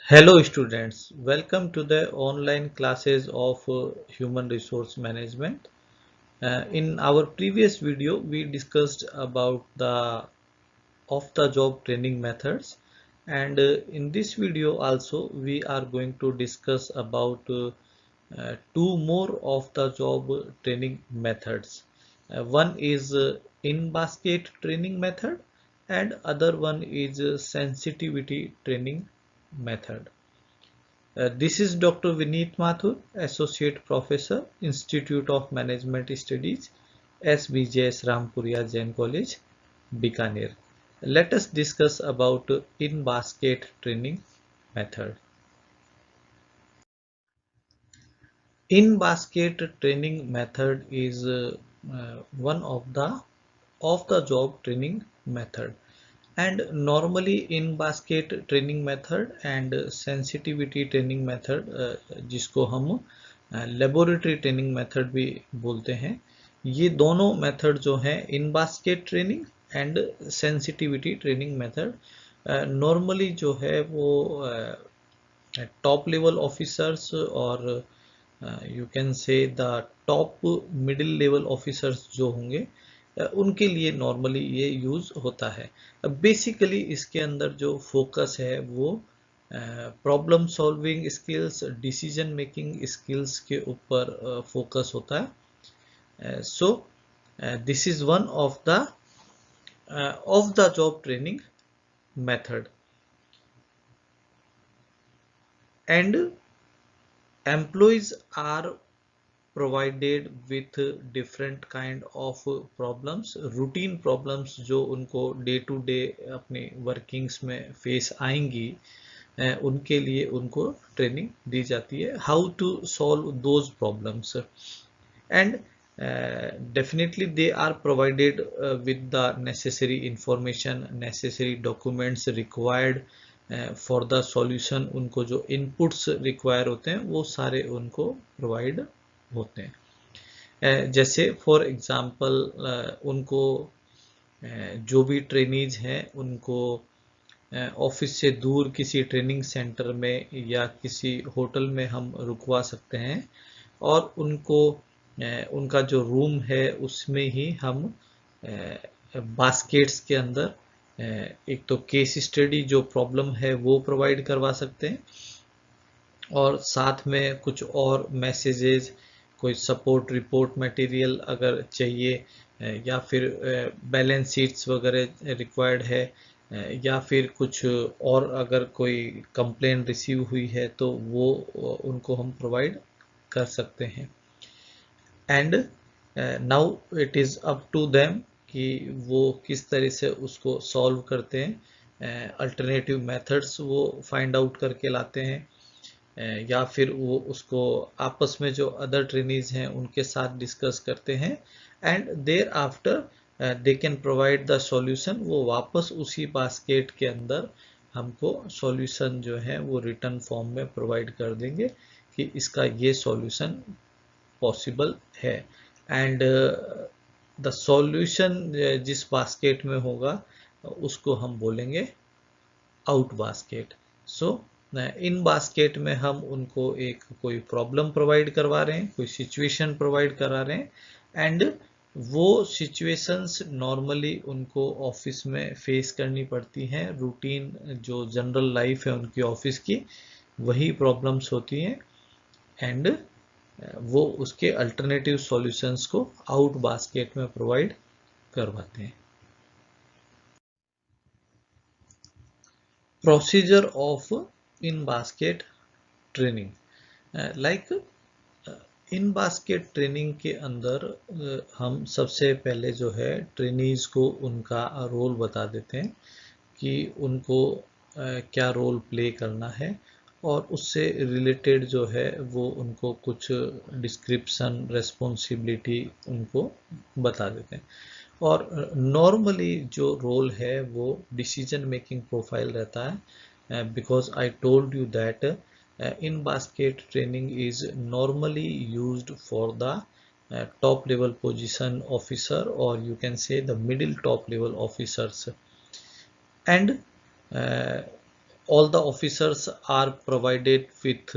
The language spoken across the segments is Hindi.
Hello students, welcome to the online classes of Human Resource Management. In our previous video, we discussed about the off-the-job training methods, and in this video also we are going to discuss about two more off-the-job training methods. One is in-basket training method and other one is sensitivity training method. This is Dr. Vineet Mathur, Associate Professor, Institute of Management Studies, SBJS Rampuria Jain College, Bikaner. Let us discuss about in-basket training method. In-basket training method is one of the off-the-job training method. And normally in basket training method and sensitivity training method जिसको हम लेबोरेटरी ट्रेनिंग मेथड भी बोलते हैं, ये दोनों मेथड जो हैं in basket training and sensitivity training method normally जो है वो टॉप लेवल ऑफिसर्स और you can say the top middle level officers जो होंगे उनके लिए नॉर्मली ये यूज होता है। बेसिकली इसके अंदर जो फोकस है वो problem solving skills, decision making skills के ऊपर फोकस होता है। So this is one of the job training method and employees are provided with different kind of problems, routine problems जो उनको डे टू डे अपनी वर्किंग्स में फेस आएंगी, उनके लिए उनको ट्रेनिंग दी जाती है how to solve those problems and definitely they are provided with the necessary information, necessary documents required for the solution. उनको जो inputs require होते हैं वो सारे उनको provide होते हैं। जैसे फॉर एग्जांपल उनको जो भी ट्रेनीज हैं उनको ऑफिस से दूर किसी ट्रेनिंग सेंटर में या किसी होटल में हम रुकवा सकते हैं और उनको उनका जो रूम है उसमें ही हम बास्केट्स के अंदर एक तो केस स्टडी जो प्रॉब्लम है वो प्रोवाइड करवा सकते हैं और साथ में कुछ और मैसेजेस, कोई सपोर्ट रिपोर्ट मटेरियल अगर चाहिए या फिर बैलेंस शीट्स वगैरह रिक्वायर्ड है या फिर कुछ और अगर कोई कंप्लेन रिसीव हुई है तो वो उनको हम प्रोवाइड कर सकते हैं। And now it is up to them कि वो किस तरह से उसको सॉल्व करते हैं, अल्टरनेटिव मेथड्स वो फाइंड आउट करके लाते हैं या फिर वो उसको आपस में जो अदर ट्रेनीज हैं उनके साथ डिस्कस करते हैं and thereafter they can provide the solution. वो वापस उसी बास्केट के अंदर हमको सॉल्यूशन जो है वो रिटर्न फॉर्म में प्रोवाइड कर देंगे कि इसका ये सॉल्यूशन पॉसिबल है एंड द सॉल्यूशन जिस बास्केट में होगा उसको हम बोलेंगे आउट बास्केट। सो इन बास्केट में हम उनको एक कोई प्रॉब्लम प्रोवाइड करवा रहे हैं, कोई सिचुएशन प्रोवाइड करा रहे हैं एंड वो सिचुएशंस नॉर्मली उनको ऑफिस में फेस करनी पड़ती हैं, रूटीन जो जनरल लाइफ है उनकी ऑफिस की वही प्रॉब्लम्स होती हैं एंड वो उसके अल्टरनेटिव सॉल्यूशंस को आउट बास्केट में प्रोवाइड करवाते हैं। Procedure of in basket training, like in basket training के अंदर हम सबसे पहले जो है ट्रेनीज को उनका रोल बता देते हैं कि उनको क्या रोल प्ले करना है और उससे रिलेटेड जो है वो उनको कुछ डिस्क्रिप्शन, रेस्पॉन्सिबिलिटी उनको बता देते हैं और नॉर्मली जो रोल है वो डिसीजन मेकिंग प्रोफाइल रहता है because I told you that in basket training is normally used for the top level position officer or you can say the middle top level officers and uh, all the officers are provided with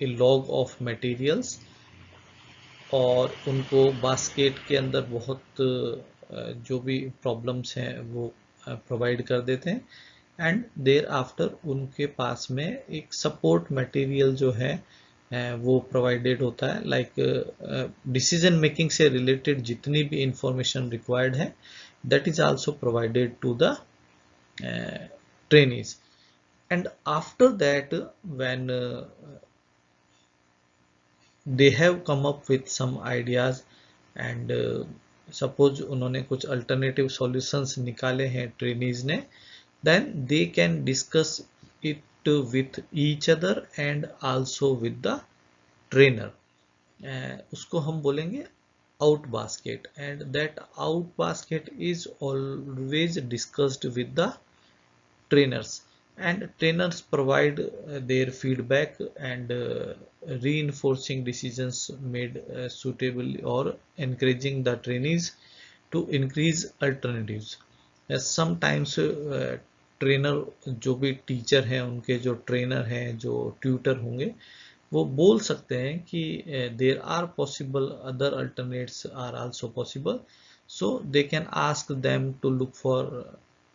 a log of materials और उनको बास्केट के अंदर बहुत जो भी प्रॉब्लम्स हैं वो प्रोवाइड कर देते हैं एंड देर आफ्टर उनके पास में एक सपोर्ट मटेरियल जो है वो प्रोवाइडेड होता है लाइक डिसीजन मेकिंग से रिलेटेड जितनी भी इंफॉर्मेशन रिक्वायर्ड है that is also provided to the trainees. And after that when they have come up with some ideas and suppose उन्होंने कुछ alternative solutions निकाले हैं trainees ने, then they can discuss it with each other and also with the trainer. उसको हम बोलेंगे out basket and that out basket is always discussed with the trainers and trainers provide their feedback and reinforcing decisions made suitable or encouraging the trainees to increase alternatives. Sometimes trainer जो भी टीचर हैं उनके जो ट्रेनर हैं जो ट्यूटर होंगे वो बोल सकते हैं कि there are possible other alternates are also possible so they can ask them to look for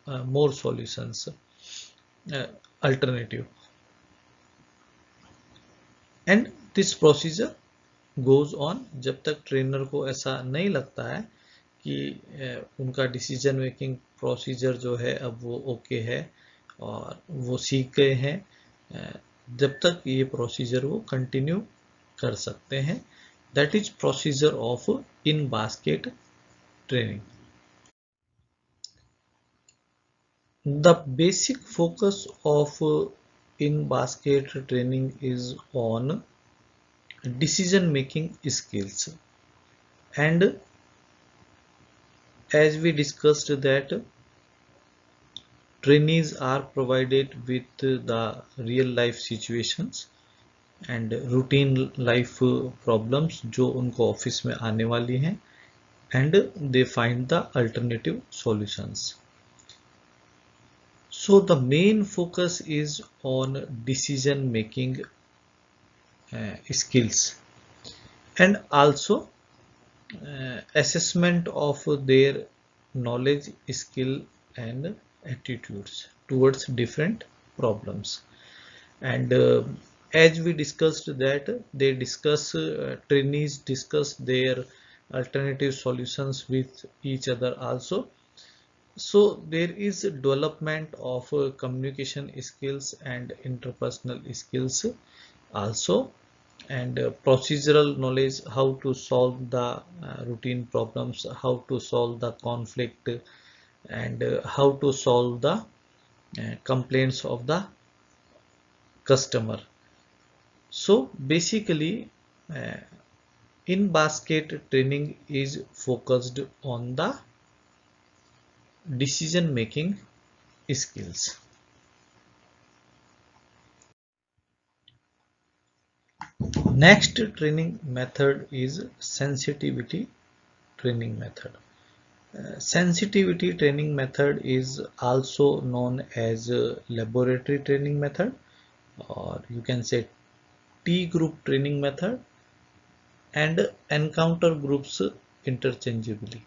more solutions alternative and this procedure goes on जब तक ट्रेनर को ऐसा नहीं लगता है कि उनका डिसीजन मेकिंग प्रोसीजर जो है अब वो ओके है और वो सीख गए हैं जब तक ये प्रोसीजर वो कंटिन्यू कर सकते हैं that is procedure of in basket training. The basic focus of in-basket training is on decision making skills and as we discussed that trainees are provided with the real life situations and routine life problems जो उनको ऑफिस में आने वाली हैं and they find the alternative solutions. So the main focus is on decision making skills and also assessment of their knowledge, skill and attitudes towards different problems. And as we discussed that they discuss trainees discuss their alternative solutions with each other also. So there is development of communication skills and interpersonal skills also and procedural knowledge how to solve the routine problems, how to solve the conflict and how to solve the complaints of the customer. So basically in basket training is focused on the decision making skills. Next training method is sensitivity training method. Sensitivity training method is also known as laboratory training method or you can say T group training method and encounter groups interchangeably.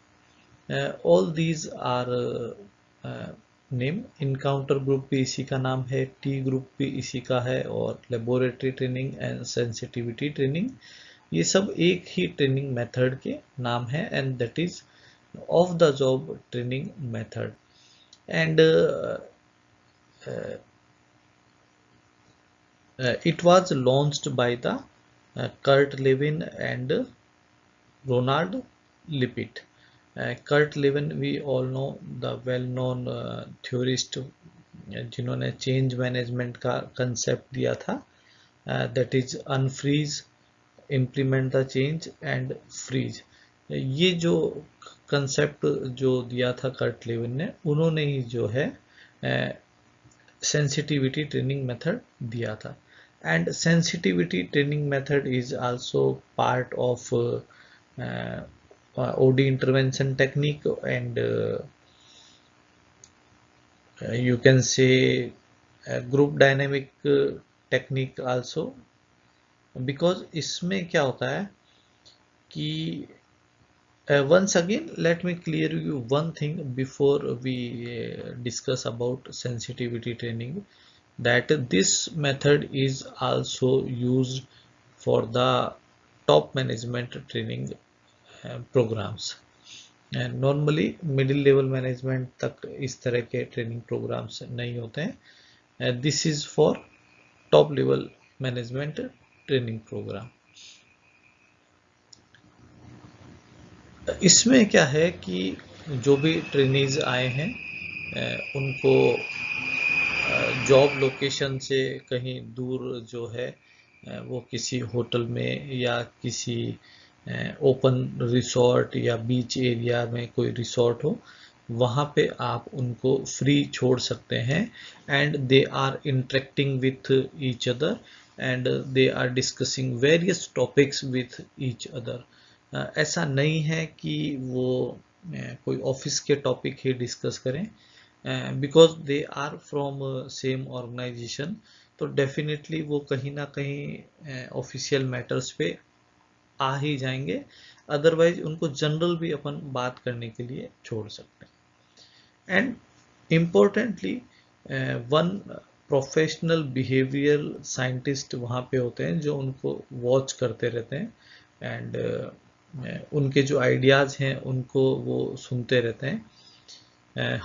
All these are name. Encounter group भी इसी का नाम है, टी ग्रुप भी इसी का है और laboratory training and sensitivity training ये सब एक ही ट्रेनिंग मेथड के नाम है and that is of the job training method. And it was launched by the Kurt Lewin and Ronald Lippitt. Kurt Lewin we all know the well known theorist जिन्होंने चेंज मैनेजमेंट का कंसेप्ट दिया था that is unfreeze, implement the change and freeze. ये जो कंसेप्ट जो दिया था कर्ट लेविन ने उन्होंने ही जो है सेंसिटिविटी ट्रेनिंग मेथड दिया था. And sensitivity training method is also part of OD intervention technique and you can say group dynamic technique also, because इसमें क्या होता है कि once again let me clear you one thing before we discuss about sensitivity training, that this method is also used for the top management training programs, and normally middle level management तक इस तरह के ट्रेनिंग प्रोग्राम्स नहीं होते हैं. This is for top level management training programme. इसमें क्या है कि जो भी ट्रेनीज आए हैं उनको जॉब लोकेशन से कहीं दूर जो है वो किसी होटल में या किसी ओपन रिसोर्ट या बीच एरिया में कोई रिसोर्ट हो, वहाँ पे आप उनको फ्री छोड़ सकते हैं, and they are interacting with each other and they are discussing various topics with each other. ऐसा नहीं है कि वो कोई ऑफिस के टॉपिक ही डिस्कस करें, because they are from same organisation, तो डेफिनेटली वो कहीं ना कहीं ऑफिशियल मैटर्स पे आ ही जाएंगे. अदरवाइज उनको जनरल भी अपन बात करने के लिए छोड़ सकते हैं. And importantly one professional behaviour scientist वहाँ पे होते हैं जो उनको वॉच करते रहते हैं, एंड उनके जो आइडियाज़ हैं उनको वो सुनते रहते हैं,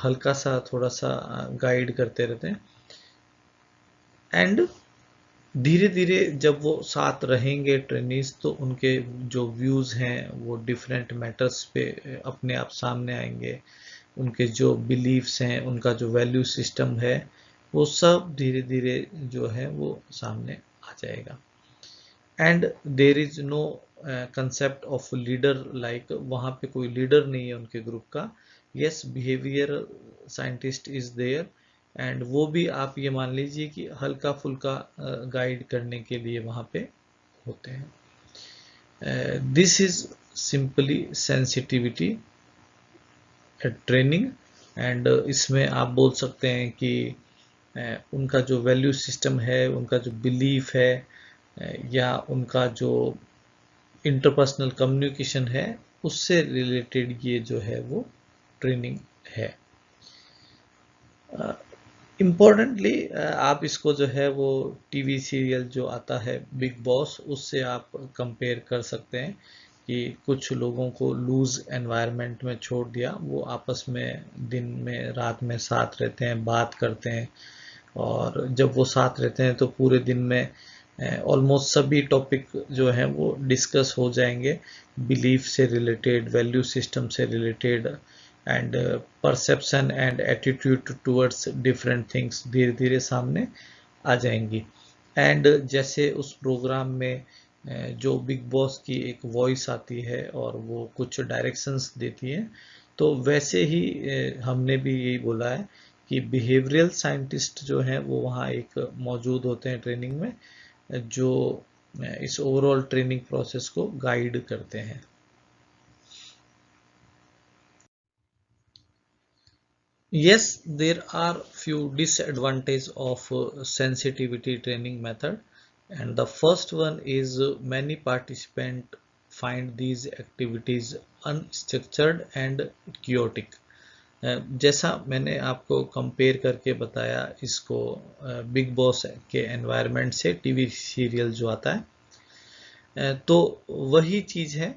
हल्का सा थोड़ा सा गाइड करते रहते हैं. एंड धीरे धीरे जब वो साथ रहेंगे ट्रेनीज, तो उनके जो व्यूज़ हैं वो डिफरेंट मैटर्स पे अपने आप सामने आएंगे. उनके जो बिलीव्स हैं, उनका जो वैल्यू सिस्टम है, वो सब धीरे धीरे जो है वो सामने आ जाएगा. And there is no concept of leader, like वहाँ पे कोई लीडर नहीं है उनके ग्रुप का. Yes, behaviour scientist is there, and वो भी आप ये मान लीजिए कि हल्का फुल्का गाइड करने के लिए वहाँ पे होते हैं. This is simply sensitivity training. And इसमें आप बोल सकते हैं कि उनका जो वैल्यू सिस्टम है, उनका जो बिलीफ है, या उनका जो इंटरपर्सनल कम्युनिकेशन है, उससे रिलेटेड ये जो है वो ट्रेनिंग है. इम्पोर्टेंटली आप इसको जो है वो टीवी सीरियल जो आता है बिग बॉस, उससे आप कंपेयर कर सकते हैं कि कुछ लोगों को लूज एनवायरनमेंट में छोड़ दिया, वो आपस में दिन में रात में साथ रहते हैं, बात करते हैं, और जब वो साथ रहते हैं तो पूरे दिन में ऑलमोस्ट सभी टॉपिक जो हैं वो डिस्कस हो जाएंगे, बिलीफ से रिलेटेड, वैल्यू सिस्टम से related, and perception and attitude towards different things धीरे धीरे सामने आ जाएंगी. एंड जैसे उस प्रोग्राम में जो बिग बॉस की एक वॉइस आती है और वो कुछ डायरेक्शंस देती है, तो वैसे ही हमने भी यही बोला है कि बिहेवियरल साइंटिस्ट जो हैं वो वहाँ एक मौजूद होते हैं ट्रेनिंग में, जो इस ओवरऑल ट्रेनिंग प्रोसेस को गाइड करते हैं. Yes, there are few disadvantages of sensitivity training method, and the first one is many participants find these activities unstructured and chaotic. जैसा मैंने आपको कंपेयर करके बताया इसको बिग बॉस के एनवायरनमेंट से, टीवी सीरियल जो आता है, तो वही चीज़ है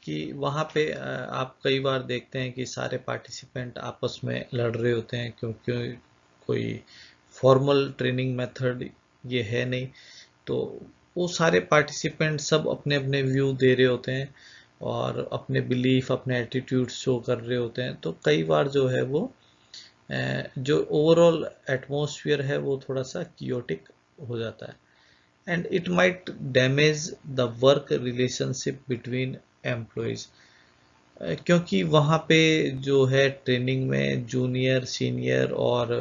कि वहाँ पे आप कई बार देखते हैं कि सारे पार्टिसिपेंट आपस में लड़ रहे होते हैं, क्योंकि कोई फॉर्मल ट्रेनिंग मेथड ये है नहीं, तो वो सारे पार्टिसिपेंट सब अपने अपने व्यू दे रहे होते हैं और अपने बिलीफ, अपने एटीट्यूड शो कर रहे होते हैं. तो कई बार जो है वो जो ओवरऑल एटमॉस्फेयर है वो थोड़ा सा कियोटिक हो जाता है, and it might damage the work relationship between employees, क्योंकि वहाँ पे जो है ट्रेनिंग में जूनियर, सीनियर और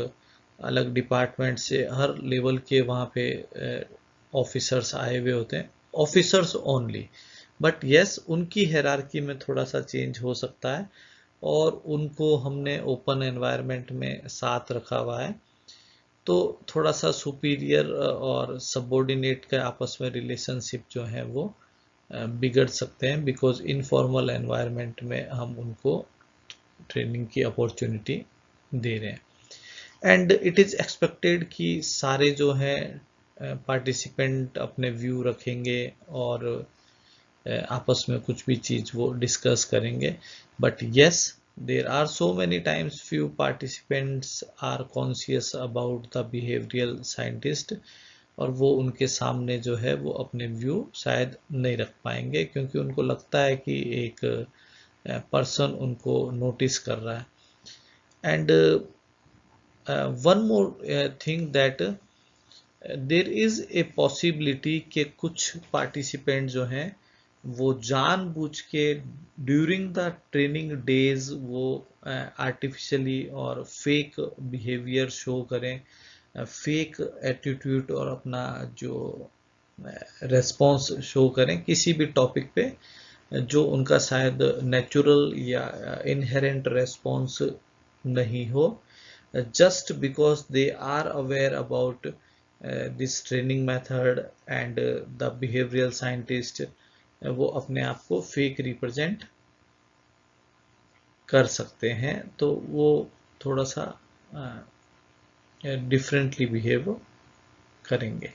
अलग डिपार्टमेंट से हर लेवल के वहाँ पे ऑफिसर्स आए हुए होते हैं, ऑफिसर्स ओनली, बट यस उनकी हायरार्की में थोड़ा सा चेंज हो सकता है, और उनको हमने ओपन एनवायरनमेंट में साथ रखा हुआ है, तो थोड़ा सा सुपीरियर और सबऑर्डिनेट का आपस में रिलेशनशिप जो है वो बिगड़ सकते हैं, बिकॉज इनफॉर्मल एनवायरनमेंट में हम उनको ट्रेनिंग की अपॉर्चुनिटी दे रहे हैं। एंड इट इज़ एक्सपेक्टेड कि सारे जो हैं पार्टिसिपेंट अपने व्यू रखेंगे और आपस में कुछ भी चीज़ वो डिस्कस करेंगे, but yes there are so many times few participants are conscious about the behavioural scientist, और वो उनके सामने जो है वो अपने व्यू शायद नहीं रख पाएंगे, क्योंकि उनको लगता है कि एक पर्सन उनको नोटिस कर रहा है। And one more thing that there is a possibility कि कुछ पार्टिसिपेंट जो हैं वो जानबूझ के ड्यूरिंग द ट्रेनिंग डेज वो आर्टिफिशियली और फेक बिहेवियर शो करें, फेक एटीट्यूड और अपना जो रेस्पॉन्स शो करें किसी भी टॉपिक पे जो उनका शायद नेचुरल या इनहेरेंट रेस्पॉन्स नहीं हो, just because they are aware about this training method and the behavioral scientist वो अपने आप को फेक रिप्रेजेंट कर सकते हैं, तो वो थोड़ा सा डिफरेंटली बिहेव करेंगे।